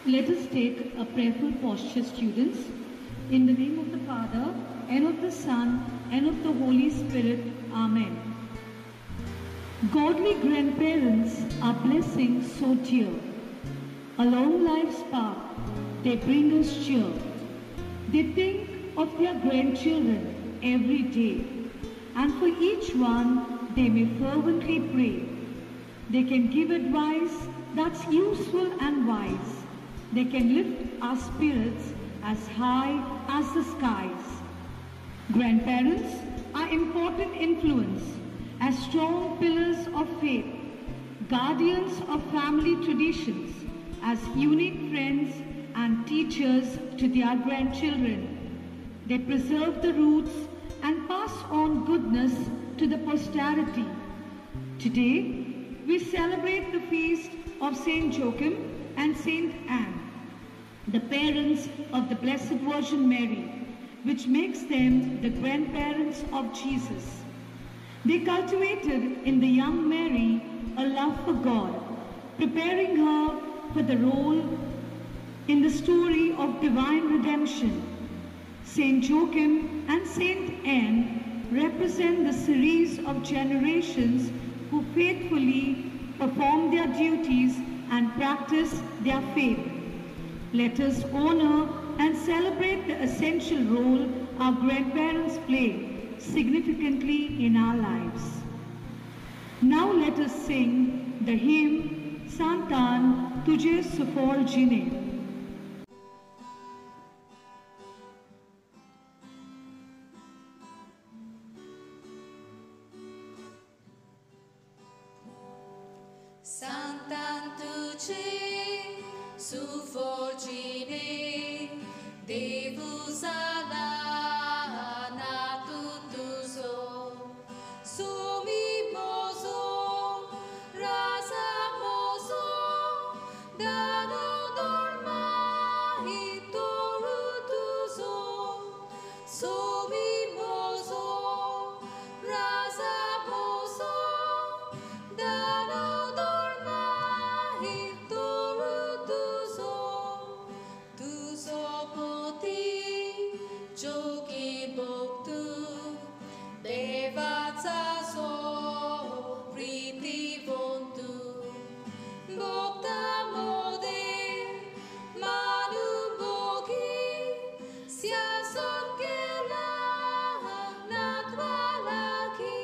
Let us take a prayerful posture, students. In the name of the Father, and of the Son, and of the Holy Spirit. Amen. Godly grandparents are blessings so dear. Along life's path, they bring us cheer. They think of their grandchildren every day, and for each one they may fervently pray. They can give advice that's useful and wise. They can lift our spirits as high as the skies. Grandparents are important influence as strong pillars of faith, guardians of family traditions, as unique friends and teachers to their grandchildren. They preserve the roots and pass on goodness to the posterity. Today, we celebrate the feast of Saint Joachim and Saint Anne, the parents of the Blessed Virgin Mary, which makes them the grandparents of Jesus. They cultivated in the young Mary a love for God, preparing her for the role in the story of divine redemption. Saint Joachim and Saint Anne represent the series of generations who faithfully perform their duties and practice their faith. Let us honor and celebrate the essential role our grandparents play significantly in our lives. Now let us sing the hymn Santan Tujhe Suffolgine. Santan Tujhe Suffolgine, Devu Sana Natutuso, Sumi Mozo, Rasa Mozo, Dano Dorma Hitorutuso, Sumi Mozo, Rasa Mozo, Dano Dorma Hitorutuso, Tuso Poti, Jogi Boktu, Devatsa So, Priti Vontu, Bokta Mode, Manu Bogi, Siason Kela, Natwalaki,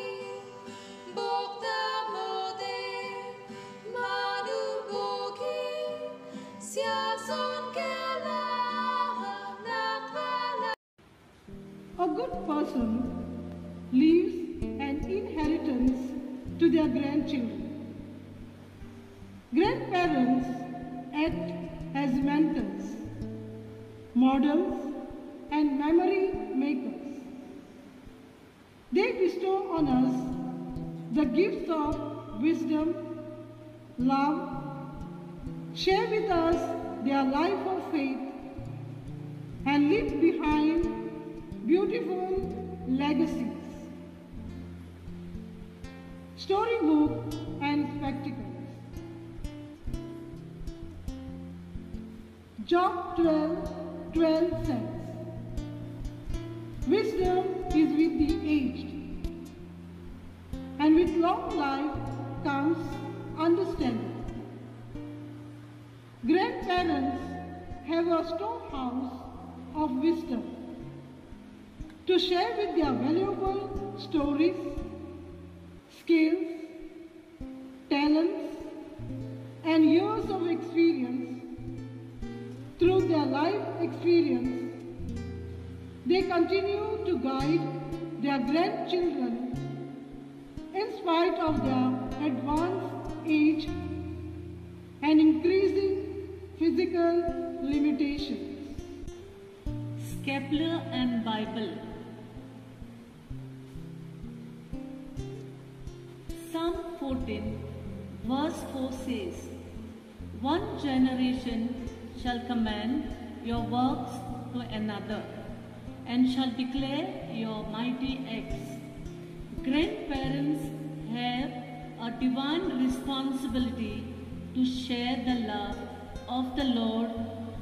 Bokta Mode, Manu Bogi, Siason Kela, Natwalaki. A good person leaves an inheritance to their grandchildren. Grandparents act as mentors, models, and memory makers. They bestow on us the gifts of wisdom, love, share with us their life of faith, and leave behind beautiful legacies. Storybook and spectacles. Job 12 says, wisdom is with the aged, and with long life comes understanding. Grandparents have a storehouse of wisdom to share with their valuable stories, skills, talents, and years of experience. Through their life experience, they continue to guide their grandchildren in spite of their advanced age and increasing physical limitations. Kepler and Bible. Psalm 14 verse 4 says, one generation shall command your works to another and shall declare your mighty acts. Grandparents have a divine responsibility to share the love of the Lord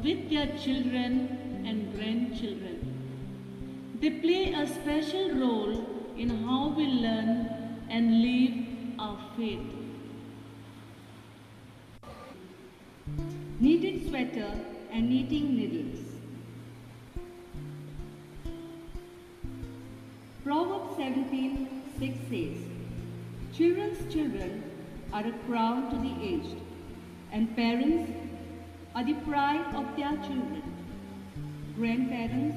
with their children and grandchildren. They play a special role in how we learn and live our faith. Knitted sweater and knitting needles. Proverbs 17:6 says, "Children's children are a crown to the aged, and parents are the pride of their children. Grandparents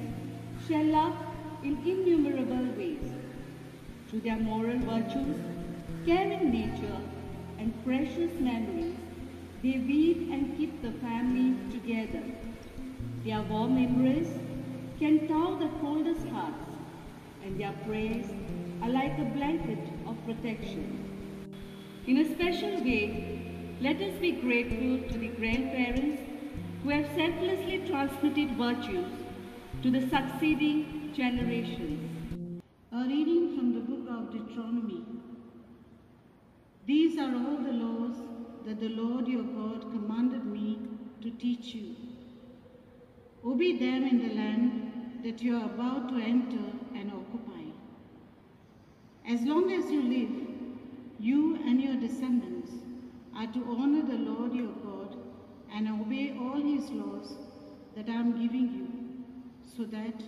shall love in innumerable ways. Through their moral virtues, caring nature, and precious memories, they weave and keep the family together. Their warm embrace can thaw the coldest hearts, and their prayers are like a blanket of protection." In a special way, let us be grateful to the grandparents who have selflessly transmitted virtues to the succeeding generations. A reading from the book of Deuteronomy. These are all the laws that the Lord your God commanded me to teach you. Obey them in the land that you are about to enter and occupy. As long as you live, you and your descendants are to honor the Lord your God and obey all his laws that I am giving you, so that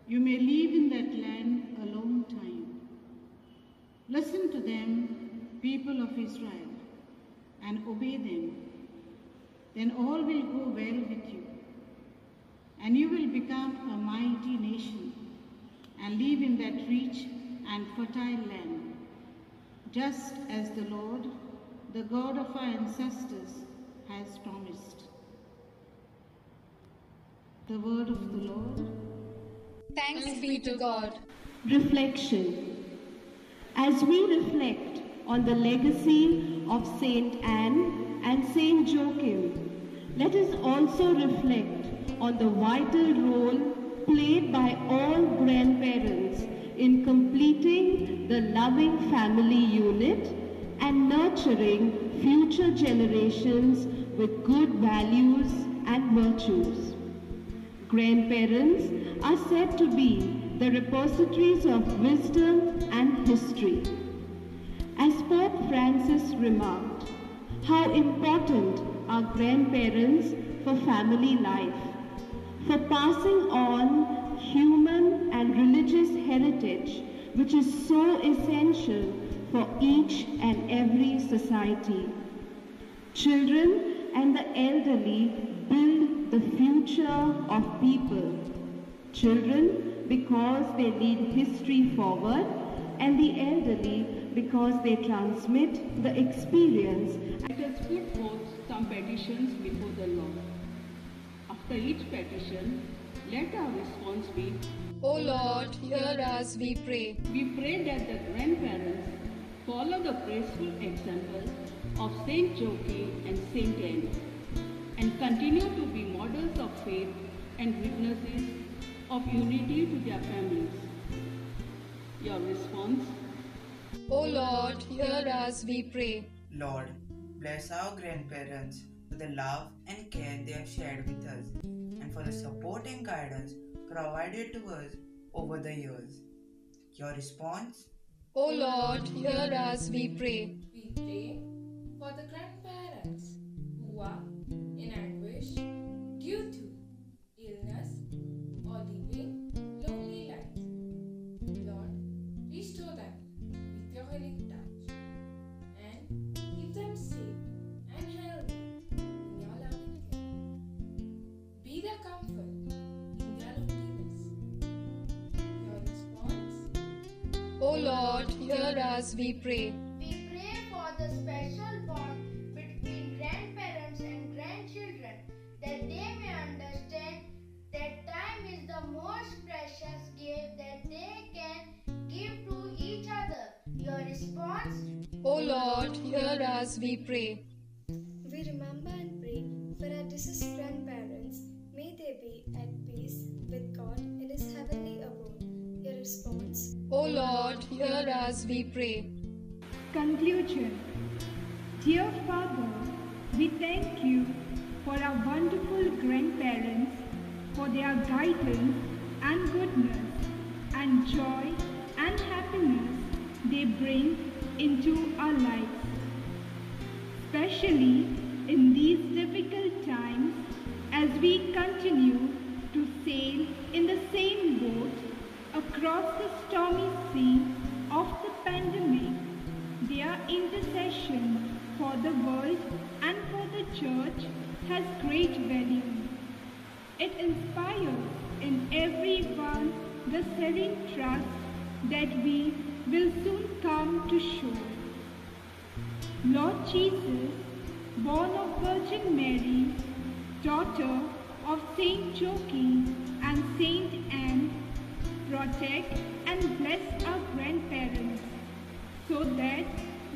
you may live in that land a long time. Listen to them, people of Israel, and obey them. Then all will go well with you, and you will become a mighty nation and live in that rich and fertile land, just as the Lord, the God of our ancestors, has promised. The word of the Lord. Thanks be to God. Reflection. As we reflect on the legacy of Saint Anne and Saint Joachim, let us also reflect on the vital role played by all grandparents in completing the loving family unit and nurturing future generations with good values and virtues. Grandparents are said to be the repositories of wisdom and history. As Pope Francis remarked, how important are grandparents for family life, for passing on human and religious heritage, which is so essential for each and every society. Children and the elderly build the future of people. Children because they lead history forward, and the elderly because they transmit the experience. Let us put forth some petitions before the Lord. After each petition, let our response be, O Lord, hear us, we pray. we pray that the grandparents follow the graceful example of Saint Joachim and Saint Anne and continue to be models of faith and witnesses of unity to their families. Your response? O Lord, hear us, we pray. Lord, bless our grandparents for the love and care they have shared with us and for the support and guidance provided to us over the years. Your response? O Lord, hear us, we pray. We pray for the grandparents who are in anguish due to illness or living lonely lives. Lord, restore them with your healing touch and keep them safe and healthy in your loving care. Be their comfort in their loneliness. Your response? O Lord, hear us, we pray. We pray for the special bond between grandparents and grandchildren, that they may understand that time is the most precious gift that they can give to each other. Your response? O Lord, hear us, we pray. We remember and pray for our deceased grandparents. May they be at peace with God in His heavenly abode. Your response? O Lord, hear us, we pray. Conclusion. Dear Father, we thank you for our wonderful grandparents, for their guidance and goodness and joy and happiness they bring into our lives. Especially in these difficult times as we continue to sail in the same boat across the stormy sea of the pandemic, their intercession for the world and for the church has great value. It inspires in everyone the serene trust that we will soon come to shore. Lord Jesus, born of Virgin Mary, daughter of Saint Joachim and Saint Anne, protect and bless our grandparents so that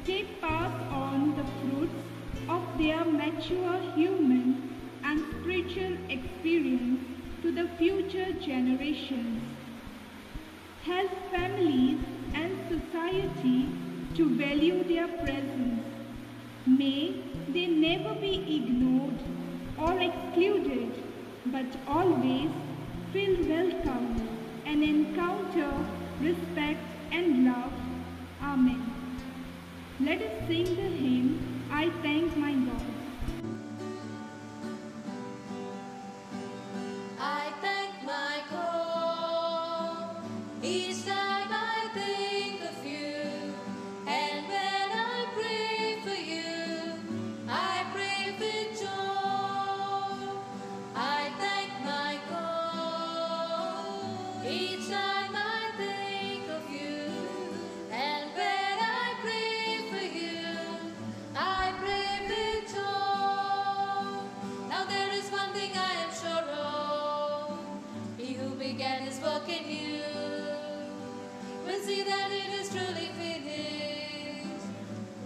they pass on the fruits of their mature human and spiritual experience to the future generations. Help families and society to value their presence. May they never be ignored or excluded, but always feel welcome and encounter respect and love. Amen. Let us sing the hymn, I Thank My God. I thank my God each time I think of you, and when I pray for you, I pray with joy. I thank my God each time I think of you, and when I pray for you, I pray with joy. Now there is one thing I am sure of, He who began His work in you will see that it is truly finished.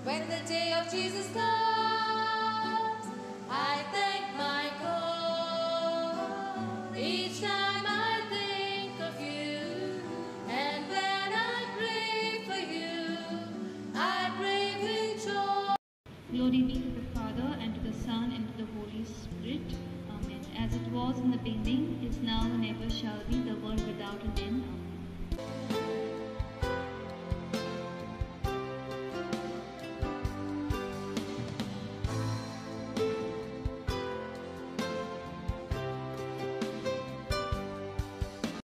When the day of Jesus comes, I thank my God each time I think of you, and when I pray for you, I pray with joy. Glory be to the Father, and to the Son, and to the Holy Spirit. Amen. As it was in the beginning, is now, and ever shall be, the world without